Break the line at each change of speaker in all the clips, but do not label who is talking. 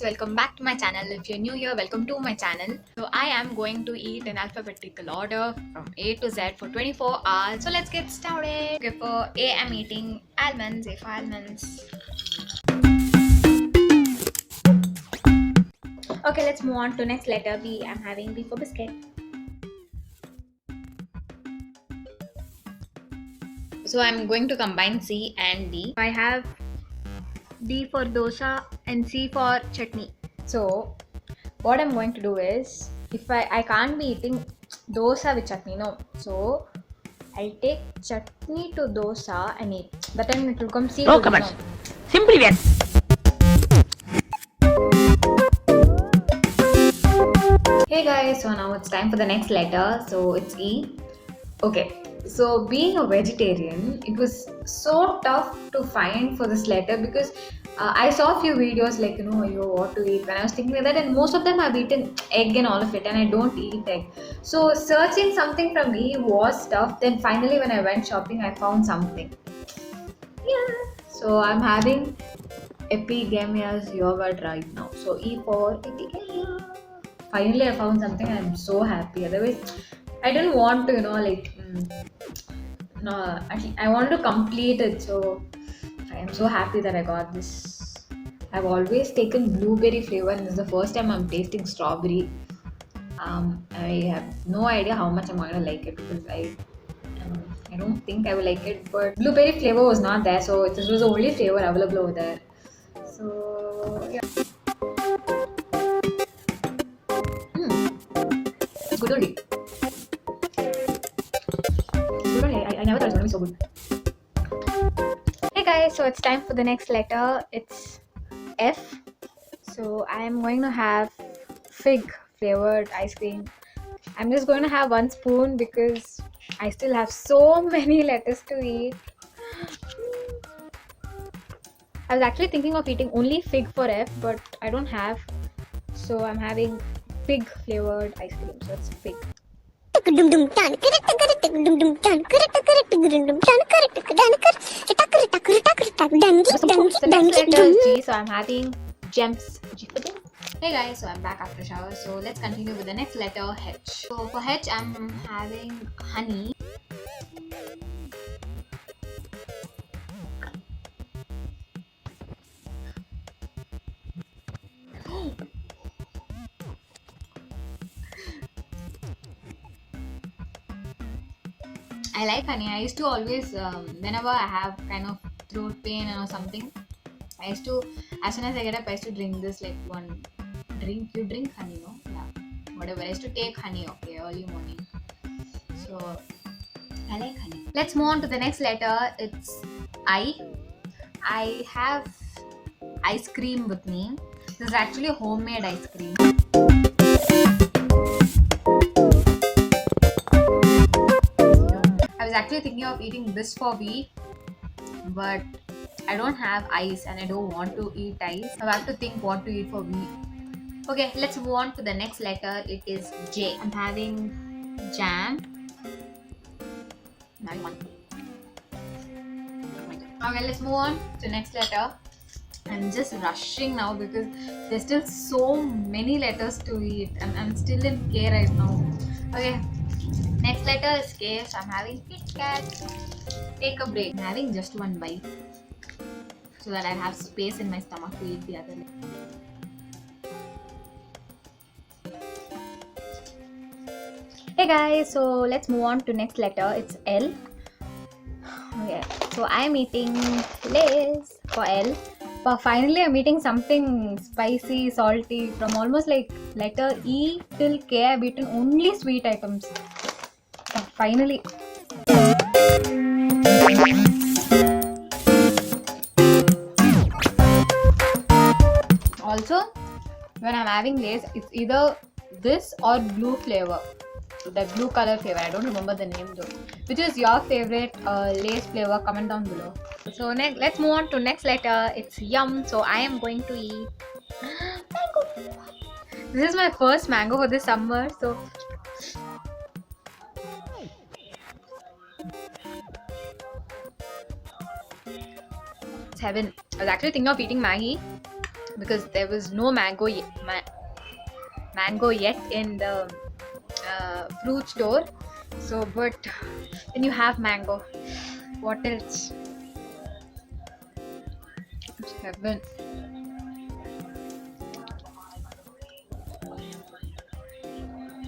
welcome back to my channel. If you're new here, welcome to my channel. So I am going to eat in alphabetical order from A to Z for 24 hours. So let's get started. Okay, for A I'm eating almonds. A for almonds. Okay, let's move on to next letter B. I'm having B for biscuit. So I'm going to combine C and D. I have D for dosa and C for chutney. So what I'm going to do is, if I can't be eating dosa with chutney, no. So I'll take chutney to dosa and eat. That time it will come C
No
to D,
comments.
no.
Simply yes.
Hey guys, so now it's time for the next letter. So it's E. Okay, so being a vegetarian, it was so tough to find for this letter because I saw a few videos like, what to eat when I was thinking like that, and most of them I've eaten egg and all of it, and I don't eat egg. So searching something from E was tough. Then finally, when I went shopping, I found something. Yeah, so I'm having Epigamia's yogurt right now. So E for Epigamia. Finally, I found something. I'm so happy. Otherwise, I didn't want to, no, actually, I wanted to complete it. So I am so happy that I got this. I've always taken blueberry flavor, and this is the first time I'm tasting strawberry. I have no idea how much I'm going to like it because I don't think I will like it. But blueberry flavor was not there, so this was the only flavor available over there. So yeah, it's good only. It's good only. I never thought it was going to be so good. Hey guys, so it's time for the next letter. It's F. So I am going to have fig flavored ice cream. I'm just going to have one spoon because I still have so many letters to eat. I was actually thinking of eating only fig for F, but I don't have. So I'm having fig flavored ice cream. So it's fig. So next letter is G, so I'm having gems. G for gem. Hey guys, so I'm back after shower. So let's continue with the next letter, H. So for H, I'm having honey. I like honey. I used to always, whenever I have kind of throat pain or something, I used to, as soon as I get up, I used to drink this like one drink. You drink honey, no? Yeah. Whatever. I used to take honey, okay, early morning. So I like honey. Let's move on to the next letter. It's I. I have ice cream with me. This is actually homemade ice cream. I was actually thinking of eating this for V, but I don't have ice and I don't want to eat ice. I have to think what to eat for V. Okay, let's move on to the next letter. It is J. I'm having jam. Now one. Okay, let's move on to the next letter. I'm just rushing now because there's still so many letters to eat and I'm still in K right now. Okay, next letter is K, so I'm having Kit Kat. Take a break. I'm having just one bite so that I have space in my stomach to eat the other letter. Hey guys, so let's move on to next letter. It's L. Okay, so I'm eating Lay's for L. But finally, I'm eating something spicy, salty from almost like letter E till K. I've eaten only sweet items. But finally. Also, when I'm having Lay's, it's either this or blue flavor. That blue color flavor. I don't remember the name though. Which is your favorite Lay's flavor? Comment down below. So next, let's move on to next letter. It's yum. So I am going to eat mango. This is my first mango for this summer. So it's heaven. I was actually thinking of eating Maggie, because there was no mango yet in the fruit store. So, but then you have mango. What else? It's heaven.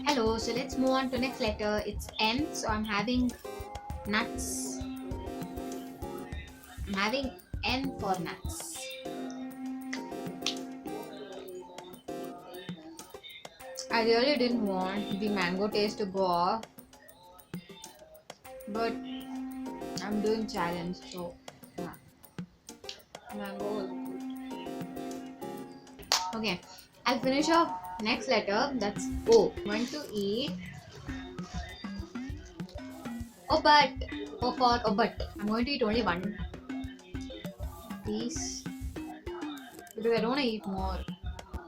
Hello, so let's move on to next letter. It's N, so I'm having nuts. I'm having N for nuts. I really didn't want the mango taste to go off, but I'm doing challenge, so yeah, mango is good. Okay, I'll finish off next letter. That's O. I'm going to eat obat. O for obat. I'm going to eat only one piece because I don't want to eat more.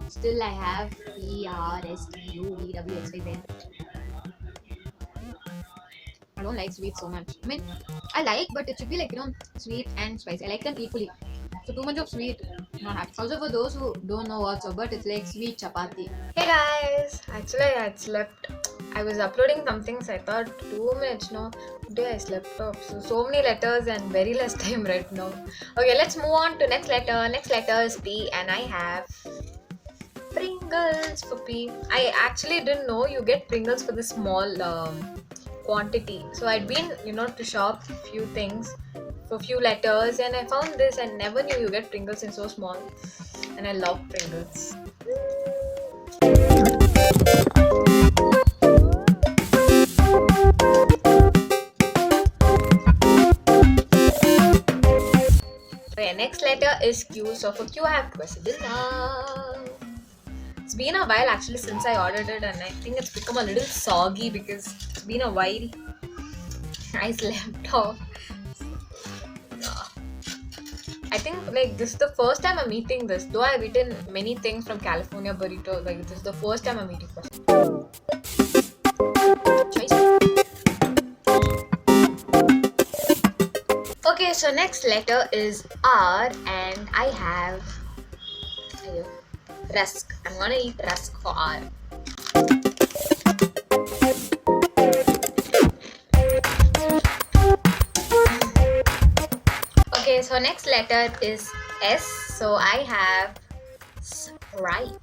Still, I have PRSTUVWXYZ. I don't like sweets so much. I mean, I like, but it should be like, sweet and spicy. I like them equally. So too much of sweet, not happy. Also for those who don't know what's obat, it's like sweet chapati. Hey guys, actually I had slept. I was uploading something, so I thought 2 minutes. No, today I slept off. So many letters and very less time right now. Okay, let's move on to next letter. Next letter is P, and I have Pringles for P. I actually didn't know you get Pringles for the small quantity. So I'd been, to shop few things for few letters, and I found this. I never knew you get Pringles in so small, and I love Pringles. Okay, next letter is Q. So for Q, I have quesadilla. It's been a while actually since I ordered it, and I think it's become a little soggy because it's been a while. I slept off. I think like this is the first time I'm eating this. Though I've eaten many things from California burritos, like this is the first time I'm eating this. Okay, so next letter is R, and I have rusk. I'm gonna eat rusk for R. Okay, so next letter is S. So I have Sprite.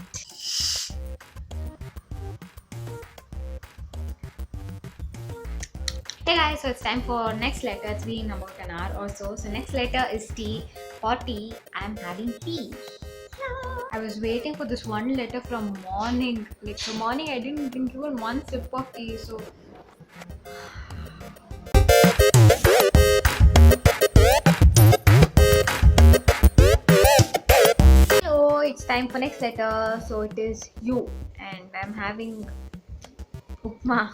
Hey guys, so it's time for next letter. It's been about an hour or so. So next letter is T. For T, I'm having tea. I was waiting for this one letter from morning. Like from morning, I didn't drink even one sip of tea. So hello, it's time for next letter. So it is U, and I'm having upma.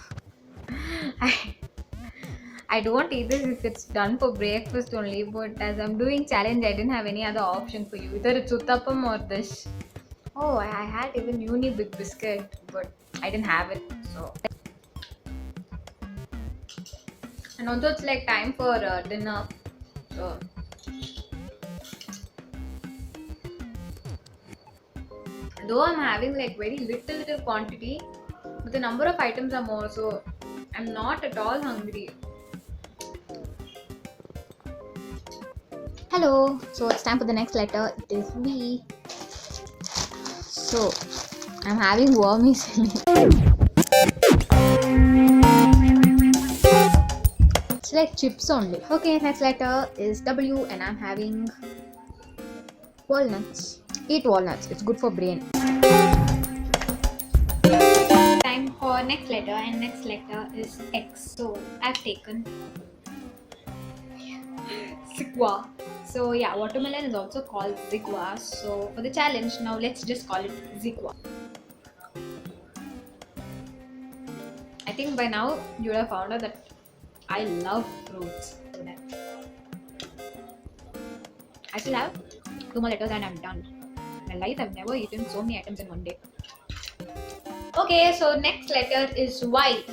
I don't eat this if it's done for breakfast only, but as I'm doing challenge, I didn't have any other option for you. Either it's uttapam or this. Oh, I had even uni big biscuit, but I didn't have it. So, and also it's like time for dinner. So, though I'm having like very little quantity, but the number of items are more. So, I'm not at all hungry. Hello, so it's time for the next letter. It is V. So, I'm having vermicelli. It's like chips only. Okay, next letter is W, and I'm having walnuts. Eat walnuts, it's good for brain. Time for next letter, and next letter is X. So, I've taken Zigwa. So yeah, watermelon is also called Zigwa. So for the challenge, now let's just call it Zigwa. I think by now you would have found out that I love fruits. I still have 2 more letters and I'm done. In my life, I've never eaten so many items in one day. Okay, so next letter is Y.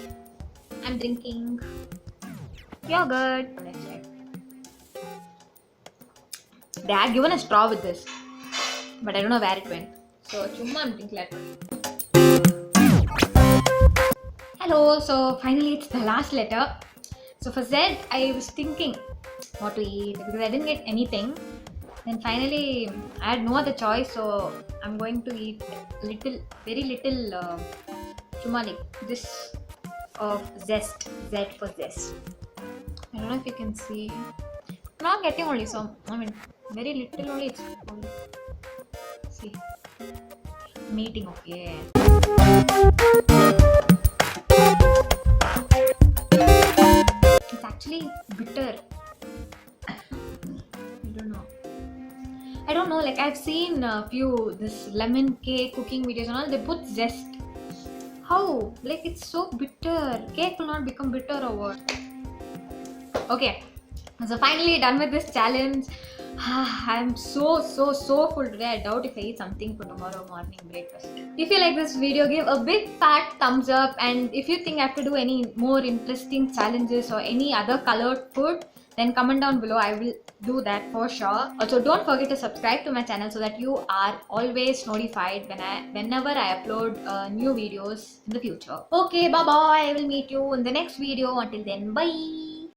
I'm drinking yogurt. They had given a straw with this. but I don't know where it went. So, chumma I'm thinking like, hello. So finally, it's the last letter. So for Z, I was thinking what to eat because I didn't get anything. Then finally, I had no other choice, so I'm going to eat very little chumma, like this of zest. Z for zest. I don't know if you can see. I'm not getting only, so I mean very little only. It's only, see, meeting. Okay. It's actually bitter. I don't know. Like I've seen a few this lemon cake cooking videos and all. They put zest. How? Like it's so bitter. Cake will not become bitter or what? Okay. So finally done with this challenge. I'm so full today. I doubt if I eat something for tomorrow morning breakfast. If you like this video, give a big fat thumbs up, and if you think I have to do any more interesting challenges or any other colored food, then comment down below. I will do that for sure. Also, don't forget to subscribe to my channel so that you are always notified whenever I upload new videos in the future. Okay, bye bye. I will meet you in the next video. Until then, bye.